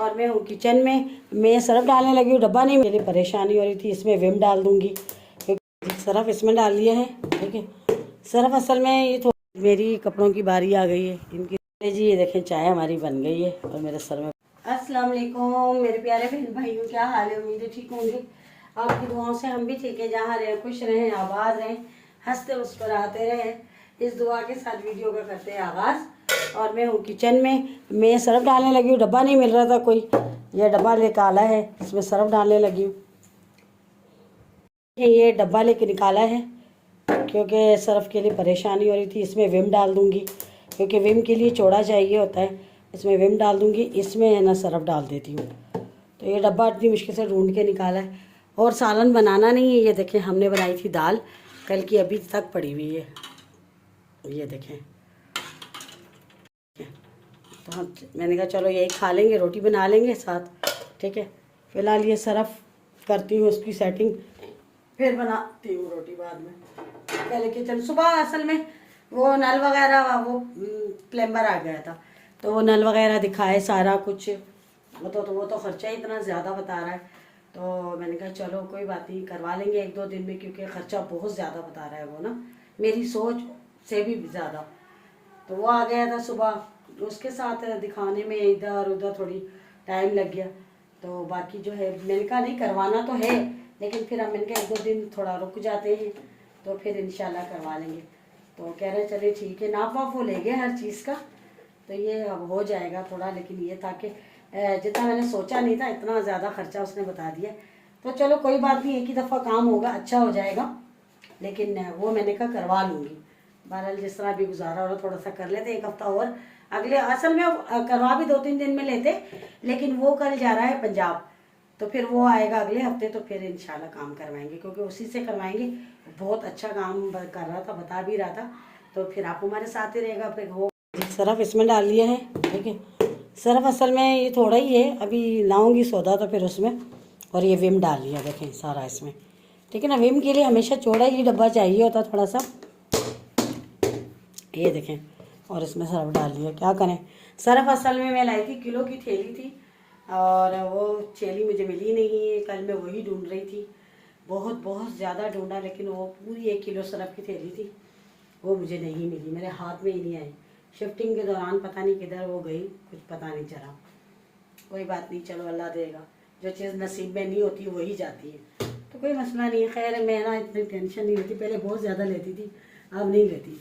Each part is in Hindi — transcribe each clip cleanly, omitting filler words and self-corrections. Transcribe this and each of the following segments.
और मैं हूँ किचन में। मैं सरफ डालने लगी हूँ, डब्बा नहीं, मेरे लिए परेशानी हो रही थी। इसमें विम डाल दूँगी क्योंकि सरफ इसमें डाल लिया है। ठीक है, सरफ असल में ये थोड़ी मेरी कपड़ों की बारी आ गई है इनकी। जी ये देखें चाय हमारी बन गई है और मेरे सर में। अस्सलाम वालेकुम मेरे प्यारे बहन भाइयों, क्या हाल है? उम्मीद है ठीक होंगे। आपकी दुआओं से हम भी ठीक है। जहाँ रहें खुश रहें, आबाद रहें, हंसते मुस्कुराते रहें, इस दुआ के साथ वीडियो का करते हैं आगाज़। और मैं हूँ किचन में। मैं सरफ डालने लगी हूँ, डब्बा नहीं मिल रहा था कोई, यह डब्बा लेकर आला है, इसमें सरफ डालने लगी हूँ। ये डब्बा लेके निकाला है क्योंकि सरफ के लिए परेशानी हो रही थी। इसमें विम डाल दूँगी क्योंकि विम के लिए चौड़ा चाहिए होता है। इसमें विम डाल दूँगी, इसमें है ना सरफ डाल देती हूँ। तो ये डब्बा इतनी मुश्किल से ढूंढ के निकाला है। और सालन बनाना नहीं है। ये देखें हमने बनाई थी दाल कल की, अभी तक पड़ी हुई है। ये देखें, तो हम मैंने कहा चलो यही खा लेंगे, रोटी बना लेंगे साथ। ठीक है, फ़िलहाल ये सरफ करती हूँ उसकी सेटिंग, फिर बनाती हूँ रोटी बाद में। पहले किचन सुबह असल में वो नल वगैरह वो प्लम्बर आ गया था, तो वो नल वगैरह दिखाए सारा कुछ। वो तो खर्चा ही इतना ज़्यादा बता रहा है। तो मैंने कहा चलो कोई बात नहीं, करवा लेंगे 1-2 दिन में, क्योंकि ख़र्चा बहुत ज़्यादा बता रहा है वो ना, मेरी सोच से भी ज़्यादा। तो वो आ गया था सुबह, उसके साथ दिखाने में इधर उधर थोड़ी टाइम लग गया। तो बाकी जो है मैंने कहा नहीं करवाना तो है, लेकिन फिर हम मैंने कहा 1-2 दिन थोड़ा रुक जाते हैं, तो फिर इंशाल्लाह करवा लेंगे। तो कह रहे चले ठीक है, नाप वाप वो ले गए हर चीज़ का, तो ये अब हो जाएगा थोड़ा। लेकिन ये था कि जितना मैंने सोचा नहीं था इतना ज़्यादा खर्चा उसने बता दिया। तो चलो कोई बात नहीं, एक ही दफ़ा काम होगा, अच्छा हो जाएगा। लेकिन वो मैंने कहा करवा लूँगी। बहरहाल जिस तरह भी गुजारा हो रहा थोड़ा सा कर लेते, 1 हफ्ता और अगले। असल में करवा भी 2-3 दिन में लेते, लेकिन वो कल जा रहा है पंजाब, तो फिर वो आएगा अगले हफ्ते, तो फिर इंशाल्लाह काम करवाएंगे, क्योंकि उसी से करवाएंगे। बहुत अच्छा काम कर रहा था, बता भी रहा था। तो फिर आप हमारे साथ ही रहेगा। फिर वो सरफ इसमें डाल लिया है। ठीक है, सरफ असल में ये थोड़ा ही है, अभी लाऊंगी सौदा तो फिर उसमें। और ये विम डाल लिया देखें सारा इसमें। ठीक है ना, विम के लिए हमेशा चौड़ा ही डब्बा चाहिए होता थोड़ा सा। ये देखें, और इसमें सरफ डाल लिया। क्या करें, सरफ असल में मैं लाई थी, किलो की थैली थी, और वो थैली मुझे मिली नहीं है। कल मैं वही ढूंढ रही थी, बहुत ज़्यादा ढूंढा, लेकिन वो पूरी 1 किलो सरफ की थैली थी, वो मुझे नहीं मिली, मेरे हाथ में ही नहीं आई। शिफ्टिंग के दौरान पता नहीं किधर वो गई, कुछ पता नहीं चला। कोई बात नहीं, चलो अल्लाह देगा। जो चीज़ नसीब में नहीं होती वही जाती है, तो कोई मसला नहीं है। खैर मैं ना इतनी टेंशन नहीं लेती, पहले बहुत ज़्यादा लेती थी, अब नहीं लेती,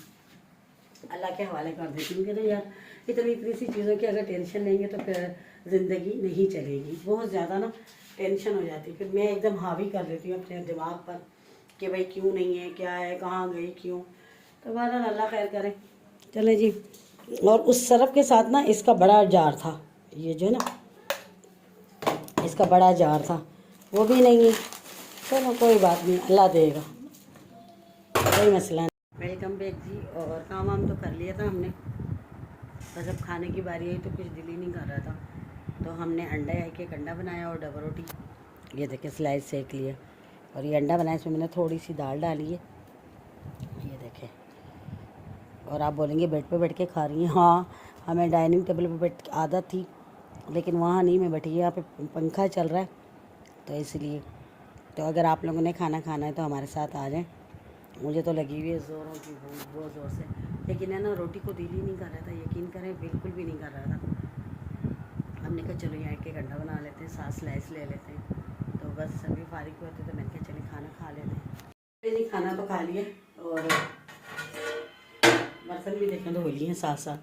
अल्लाह के हवाले कर देती हूँ। कि ना यार इतनी सी चीज़ों की अगर टेंशन लेंगे तो फिर ज़िंदगी नहीं चलेगी। बहुत ज़्यादा ना टेंशन हो जाती, फिर मैं एकदम हावी कर लेती हूँ अपने दिमाग पर कि भाई क्यों नहीं है, क्या है, कहाँ गई, क्यों। तो बहरहाल अल्लाह खैर करे। चले जी। और उस सरफ के साथ ना इसका बड़ा जार था, ये जो है ना इसका बड़ा जार था, वो भी नहीं है। चलो कोई बात नहीं, अल्लाह देगा, कोई मसला नहीं। वेलकम बैक जी। और काम वाम तो कर लिया था हमने, बस अब खाने की बारी आई तो कुछ दिल ही नहीं कर रहा था। तो हमने अंडा एक एक अंडा बनाया और डबल रोटी, ये देखें स्लाइस सेक लिया। और ये अंडा बनाया, इसमें मैंने थोड़ी सी दाल डाली है, ये देखें। और आप बोलेंगे बेड पे बैठ के खा रही हैं। हाँ, हमें डाइनिंग टेबल पे बैठ की आदत थी, लेकिन वहाँ नहीं मैं बैठी, यहाँ पे पंखा चल रहा है, तो इसलिए। तो अगर आप लोगों ने खाना खाना है तो हमारे साथ आ जाएं। मुझे तो लगी हुई है ज़ोरों की भूख, बहुत ज़ोर से, लेकिन है ना रोटी को दिल ही नहीं कर रहा था, यकीन करें बिल्कुल भी नहीं कर रहा था। हमने कहा चलो यहाँ एक अंडा बना लेते हैं, साथ स्लाइस ले लेते हैं। तो बस सभी फारिग हुए थे, तो मैंने कहा चले खाना खा लेते हैं। नहीं, खाना तो खा लिया और बर्तन भी देखें तो होली हैं साथ साथ।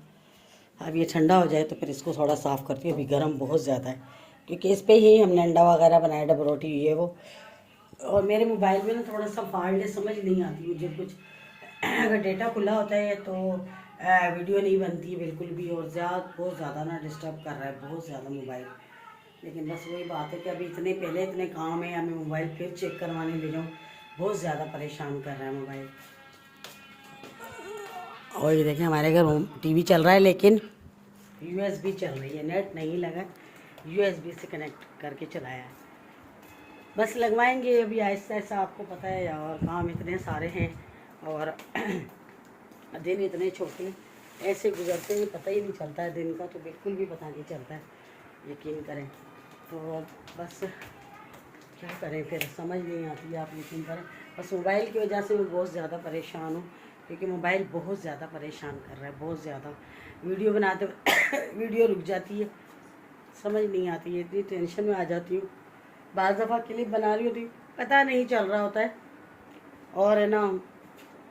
अब ये ठंडा हो जाए तो फिर इसको थोड़ा साफ़ करती हूँ। अभी गर्म बहुत ज़्यादा है, क्योंकि इस पर ही हमने अंडा वगैरह बनाया, डबल रोटी ये वो। और मेरे मोबाइल में ना थोड़ा सा फॉल्ट है, समझ नहीं आती मुझे कुछ। अगर डेटा खुला होता है तो वीडियो नहीं बनती है बिल्कुल भी, और बहुत ज़्यादा ना डिस्टर्ब कर रहा है, बहुत ज़्यादा मोबाइल। लेकिन बस वही बात है कि अभी इतने काम है, हमें मोबाइल फिर चेक करवाने ले जाऊँ, बहुत ज़्यादा परेशान कर रहा है मोबाइल। और ये देखें हमारे घर टीवी चल रहा है, लेकिन USB चल रही है, नेट नहीं लगा, USB से कनेक्ट करके चलाया है। बस लगवाएंगे अभी आहिस्ता आहिस्ता, आपको पता है यार काम इतने सारे हैं, और दिन इतने छोटे ऐसे गुजरते हैं, पता ही नहीं चलता है दिन का, तो बिल्कुल भी पता नहीं चलता है। यकीन करें। तो बस क्या करें फिर, समझ नहीं आती है, आप यकीन करें। बस मोबाइल की वजह से मैं बहुत ज़्यादा परेशान हूँ, क्योंकि मोबाइल बहुत ज़्यादा परेशान कर रहा है, बहुत ज़्यादा। वीडियो बनाते वीडियो रुक जाती है, समझ नहीं आती है, इतनी टेंशन में आ जाती हूँ। बाज़ दफ़ा क्लिप बना रही होती, पता नहीं चल रहा होता है, और है ना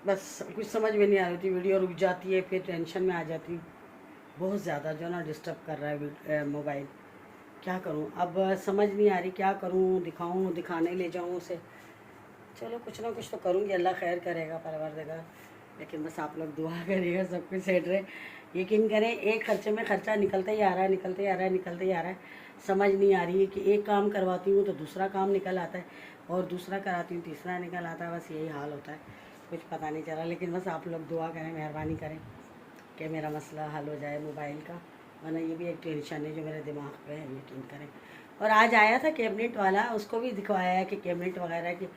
बस कुछ समझ में नहीं आ रही थी, वीडियो रुक जाती है, फिर टेंशन में आ जाती हूँ। बहुत ज़्यादा जो ना डिस्टर्ब कर रहा है मोबाइल। क्या करूं अब, समझ नहीं आ रही क्या करूं, दिखाऊं, दिखाने ले जाऊं उसे। चलो कुछ ना कुछ तो करूंगी, अल्लाह खैर करेगा, परवरदिगार। लेकिन बस आप लोग दुआ करिएगा सब कुछ सेट रहे। यकीन करें, एक खर्चे में खर्चा निकलता ही आ रहा है, निकलते ही आ रहा है, निकलते ही आ रहा है। समझ नहीं आ रही है कि एक काम करवाती हूँ तो दूसरा काम निकल आता है, और दूसरा कराती हूँ तीसरा निकल आता है। बस यही हाल होता है, कुछ पता नहीं चला। लेकिन बस आप लोग दुआ करें, मेहरबानी करें कि मेरा मसला हल हो जाए मोबाइल का, वरना ये भी एक टेंशन है जो मेरे दिमाग पे है, यकीन करें। और आज आया था कैबिनेट वाला, उसको भी दिखवाया है कि कैबिनेट वगैरह की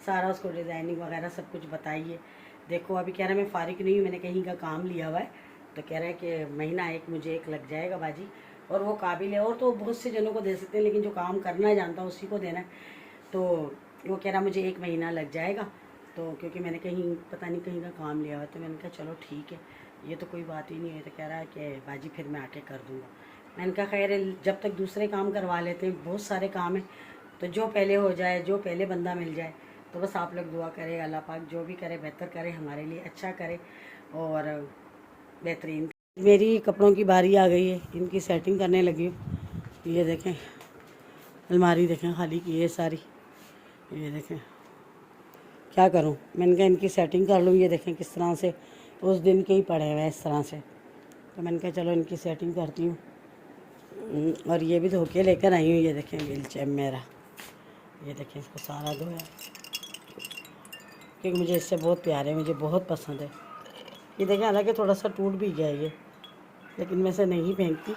सारा उसको डिज़ाइनिंग वगैरह सब कुछ बताइए। देखो अभी कह रहा है मैं फ़ारिग नहीं हूँ, मैंने कहीं का काम लिया हुआ है, तो कह रहा है कि महीना एक मुझे एक लग जाएगा बाजी, और वो काबिल है। और तो बहुत से जनों को दे सकते हैं, लेकिन जो काम करना जानता है उसी को देना है। तो वो कह रहा मुझे 1 महीना लग जाएगा, तो क्योंकि मैंने कहीं पता नहीं कहीं का काम लिया हुआ, तो मैंने कहा चलो ठीक है, ये तो कोई बात ही नहीं है। तो कह रहा है कि बाजी फिर मैं आके कर दूँगा। मैंने कहा खैर जब तक दूसरे काम करवा लेते हैं, बहुत सारे काम हैं, तो जो पहले हो जाए, जो पहले बंदा मिल जाए। तो बस आप लोग दुआ करें, अल्लाह पाक जो भी करे बेहतर करे, हमारे लिए अच्छा करे और बेहतरीन। मेरी कपड़ों की बारी आ गई है, इनकी सेटिंग करने लगी हूँ। ये देखें अलमारी देखें खाली की है सारी, ये देखें क्या करूं। मैंने कहा इनकी सेटिंग कर लूँ। ये देखें किस तरह से उस दिन के ही पड़े हुए हैं इस तरह से, तो मैंने कहा चलो इनकी सेटिंग करती हूँ। और ये भी धो के लेकर आई हूँ। ये देखें व्हीलचेयर मेरा, ये देखें इसको सारा धोया, क्योंकि मुझे इससे बहुत प्यार है, मुझे बहुत पसंद है। ये देखें हालांकि थोड़ा सा टूट भी गया ये, लेकिन मैं इसे नहीं फेंकती,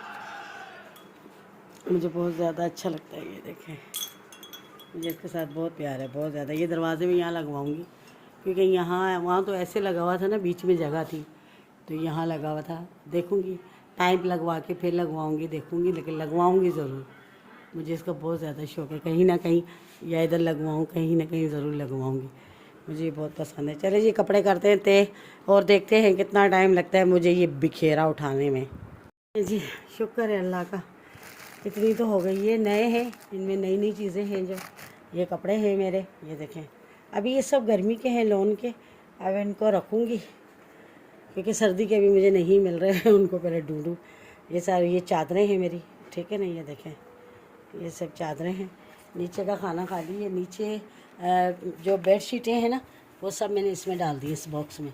मुझे बहुत ज़्यादा अच्छा लगता है। ये देखें मुझे इसके साथ बहुत प्यार है, बहुत ज़्यादा। ये दरवाजे में यहाँ लगवाऊंगी, क्योंकि यहाँ वहाँ तो ऐसे लगा हुआ था ना, बीच में जगह थी, तो यहाँ लगा हुआ था। देखूँगी टाइम लगवा के फिर लगवाऊंगी, देखूँगी, लेकिन लगवाऊंगी ज़रूर। मुझे इसका बहुत ज़्यादा शौक़ है, कहीं ना कहीं या इधर लगवाऊँ, कहीं ना कहीं ज़रूर लगवाऊँगी, मुझे ये बहुत पसंद है। चले जी कपड़े करते हैं तय, और देखते हैं कितना टाइम लगता है मुझे ये बिखेरा उठाने में। जी शुक्र है अल्लाह का, इतनी तो हो गई। ये नए हैं, इनमें नई नई चीज़ें हैं। जो ये कपड़े हैं मेरे, ये देखें अभी ये सब गर्मी के हैं, लॉन के। अब इनको रखूँगी, क्योंकि सर्दी के भी मुझे नहीं मिल रहे हैं, उनको पहले ढूंढूँ। ये सारी ये चादरें हैं मेरी, ठीक है ना, ये देखें ये सब चादरें हैं। नीचे का खाना खा ली है, नीचे जो बेड शीटें हैं ना, वो सब मैंने इसमें डाल दी इस बॉक्स में,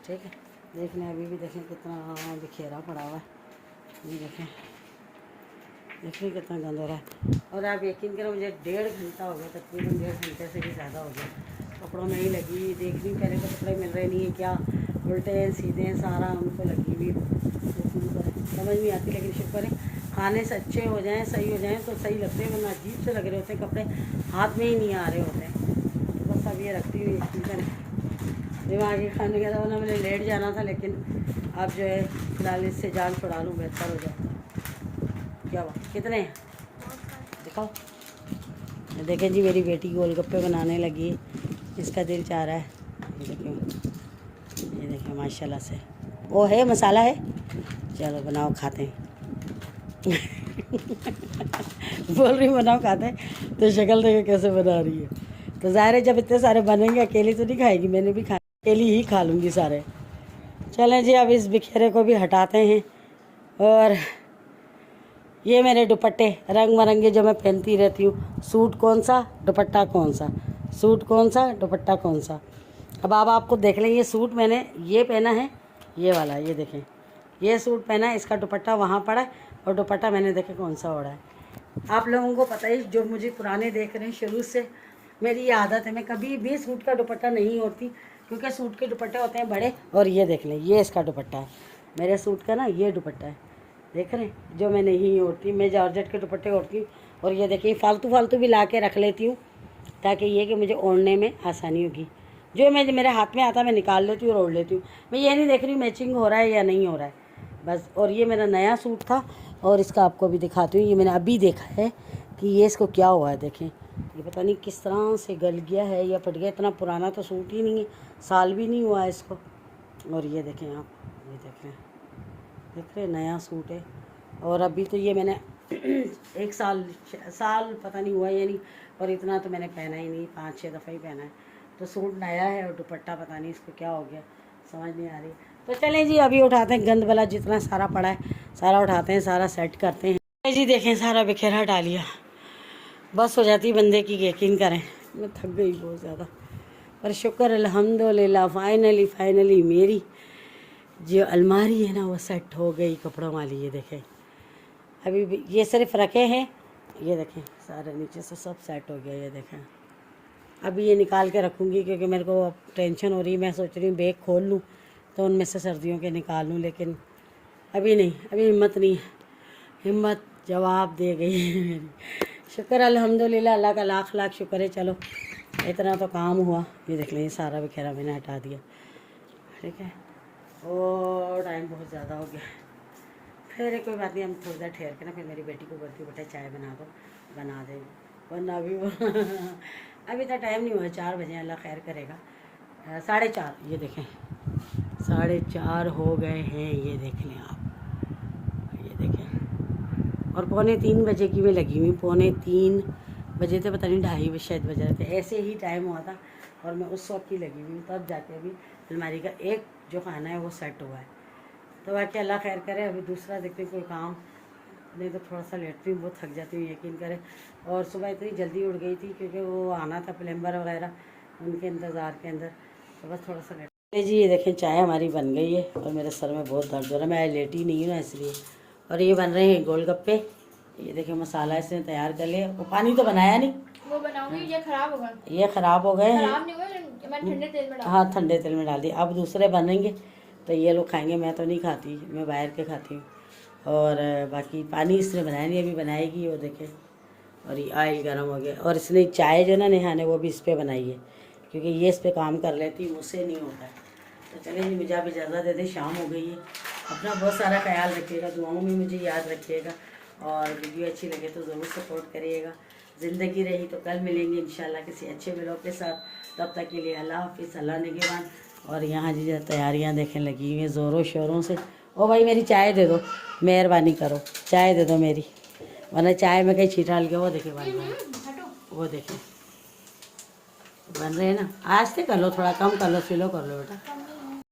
ठीक है। देखने अभी भी देखें कितना बिखेरा पड़ा हुआ है, ये देखें देखिए कितना गंद हो रहा है। और आप यकीन करें मुझे 1.5 घंटा हो गया, तकरीबन 1.5 घंटे से भी ज़्यादा हो गया कपड़ों में ही लगी। देख रही पहले तो कपड़े मिल रहे नहीं है, क्या उल्टे हैं सीधे हैं, सारा उनको लगी हुई समझ नहीं आती। लेकिन शुक्र है खाने से अच्छे हो जाएं, सही हो जाएं तो सही लगते हैं, वरना अजीब से लग रहे होते हैं कपड़े, हाथ में ही नहीं आ रहे होते हैं। तो बस अब ये रखती हुई यकीन करें दिमाग ही खाने का था, वरना मैंने लेट जाना था, लेकिन अब जो है फिलहाल इससे जान छुड़ा लूँ, बेहतर हो जाए। क्या हुआ, कितने हैं दिखाओ। देखें जी मेरी बेटी गोलगप्पे बनाने लगी, इसका दिल चाह रहा है। ये देखें माशाल्लाह से, वो है मसाला है, चलो बनाओ खाते हैं। बोल रही बनाओ खाते हैं, तो शक्ल देखे कैसे बना रही है। तो ज़ाहिर है जब इतने सारे बनेंगे, अकेली तो नहीं खाएगी, मैंने भी अकेली ही खा लूँगी सारे। चलें जी अब इस बिखेरे को भी हटाते हैं। और ये मेरे दुपट्टे रंग मरंगे जो मैं पहनती रहती हूँ, सूट कौन सा दुपट्टा कौन सा, सूट कौन सा दुपट्टा कौन सा। अब आप आपको देख लें, ये सूट मैंने ये पहना है, ये वाला, ये देखें ये सूट पहना है, इसका दुपट्टा वहाँ पड़ा है, और दुपट्टा मैंने देखे कौन सा ओढ़ा है। आप लोगों को पता ही, जो मुझे पुराने देख रहे हैं, शुरू से मेरी ये आदत है, मैं कभी भी सूट का दुपट्टा नहीं ओढ़ती, क्योंकि सूट के दुपट्टे होते हैं बड़े। और ये देख लें, ये इसका दुपट्टा है, मेरे सूट का ना ये दुपट्टा है, देख रहे हैं, जो मैं नहीं ओढ़ती, मैं जॉर्जेट के दुपट्टे ओढ़ती हूँ। और ये देखिए फालतू भी ला के रख लेती हूँ, ताकि ये कि मुझे ओढ़ने में आसानी होगी। जो मैं मेरे हाथ में आता मैं निकाल लेती हूँ और ओढ़ लेती हूँ। मैं ये नहीं देख रही मैचिंग हो रहा है या नहीं हो रहा है, बस। और ये मेरा नया सूट था, और इसका आपको अभी दिखाती हूँ। ये मैंने अभी देखा है कि ये इसको क्या हुआ है। देखें, ये पता नहीं किस तरह से गल गया है या फट गया। इतना पुराना तो सूट ही नहीं है, साल भी नहीं हुआ है इसको। और ये देखें आप, ये देख रहे नया सूट है। और अभी तो ये मैंने एक साल पता नहीं हुआ या नहीं, और इतना तो मैंने पहना ही नहीं, 5-6 दफ़ा ही पहना है। तो सूट नया है और दुपट्टा पता नहीं इसको क्या हो गया, समझ नहीं आ रही। तो चलें जी, अभी उठाते हैं गंद वाला जितना सारा पड़ा है, सारा उठाते हैं, सारा सेट करते हैं जी। देखें, सारा बिखेरा डालिया, बस हो जाती बंदे की, यकीन करें। मैं थक गई बहुत ज़्यादा, पर शुक्र अल्हम्दुलिल्लाह फाइनली मेरी जो अलमारी है ना वो सेट हो गई कपड़ों वाली। ये देखें, अभी भी ये सिर्फ रखे हैं, ये देखें सारे नीचे से सब सेट हो गया। ये देखें, अभी ये निकाल के रखूँगी क्योंकि मेरे को अब टेंशन हो रही है। मैं सोच रही हूँ बैग खोल लूँ तो उनमें से सर्दियों के निकाल लूँ, लेकिन अभी नहीं, अभी हिम्मत नहीं है। हिम्मत जवाब दे गई है मेरी। शुक्र अल्हम्दुलिल्लाह, अल्लाह का लाख लाख शुक्र है। चलो इतना तो काम हुआ। ये देख लें, सारा बिखेरा मैंने हटा दिया, ठीक है। और टाइम बहुत ज़्यादा हो गया। फिर कोई बात नहीं, हम थोड़ी देर ठहर के ना फिर मेरी बेटी को बोलती बेटा चाय बना दो, बना देगी, वरना अभी अभी तो टाइम नहीं हुआ, 4 बजे, अल्लाह खैर करेगा। 4:30, ये देखें 4:30 हो गए हैं। ये देख लें आप, ये देखें। और 2:45 बजे की मैं लगी हुई, 2:45 बजे थे, पता नहीं 2:30 बजे शायद बज रहे थे, ऐसे ही टाइम हुआ था। और मैं उस वक्त की लगी हुई हूँ, तब जाके अभी अलमारी का एक जो खाना है वो सेट हुआ है। तो बाकी अल्लाह खैर करे। अभी दूसरा देखते कोई काम, नहीं तो थोड़ा सा लेटती हूँ, बहुत थक जाती हूँ, यकीन करें। और सुबह इतनी जल्दी उठ गई थी क्योंकि वो आना था प्लम्बर वगैरह, उनके इंतज़ार के अंदर, तो बस थोड़ा सा लेट जी। ये देखें चाय हमारी बन गई है और मेरे सर में बहुत दर्द हो रहा है, मैं लेटी नहीं हूँ ना इसलिए। और ये बन रहे हैं गोलगप्पे। ये देखें मसाला इसने तैयार कर लिया। वो पानी तो बनाया नहीं, वो बनाऊंगी, ये ख़राब होगा, ये ख़राब हो गए हैं, मैंने ठंडे तेल में डाल, हाँ ठंडे तेल में डाल दिया। अब दूसरे बनेंगे तो ये लोग खाएंगे, मैं तो नहीं खाती, मैं बाहर के खाती हूँ। और बाकी पानी इसने बनाया नहीं, अभी बनाएगी वो देखें। और ये ऑयल गर्म हो गया। और इसने चाय जो ना नेहा ने वो भी इस पर बनाई है क्योंकि ये इस पर काम कर लेती, मुझसे नहीं होता है। तो चलिए जी, मुझे आप इजाज़त दे दें, शाम हो गई है। अपना बहुत सारा ख्याल रखिएगा, दुआओं में मुझे याद रखिएगा। और वीडियो अच्छी लगे तो ज़रूर सपोर्ट करिएगा। ज़िंदगी रही तो कल मिलेंगे इंशाल्लाह किसी अच्छे व्लॉग के साथ। तब तक के लिए अल्लाह हाफिज़, अल्लाह निगहबान। और यहाँ जी तैयारियाँ देखें लगी हुई हैं ज़ोरों शोरों से। ओ भाई मेरी चाय दे दो, मेहरबानी करो, चाय दे दो मेरी, वरना चाय में कहीं छींटा डाल के। वो देखे बन रहे हैं, वो देखें बन रहे हैं ना। आज से कर लो, थोड़ा कम कर लो, स्लो कर लो बेटा।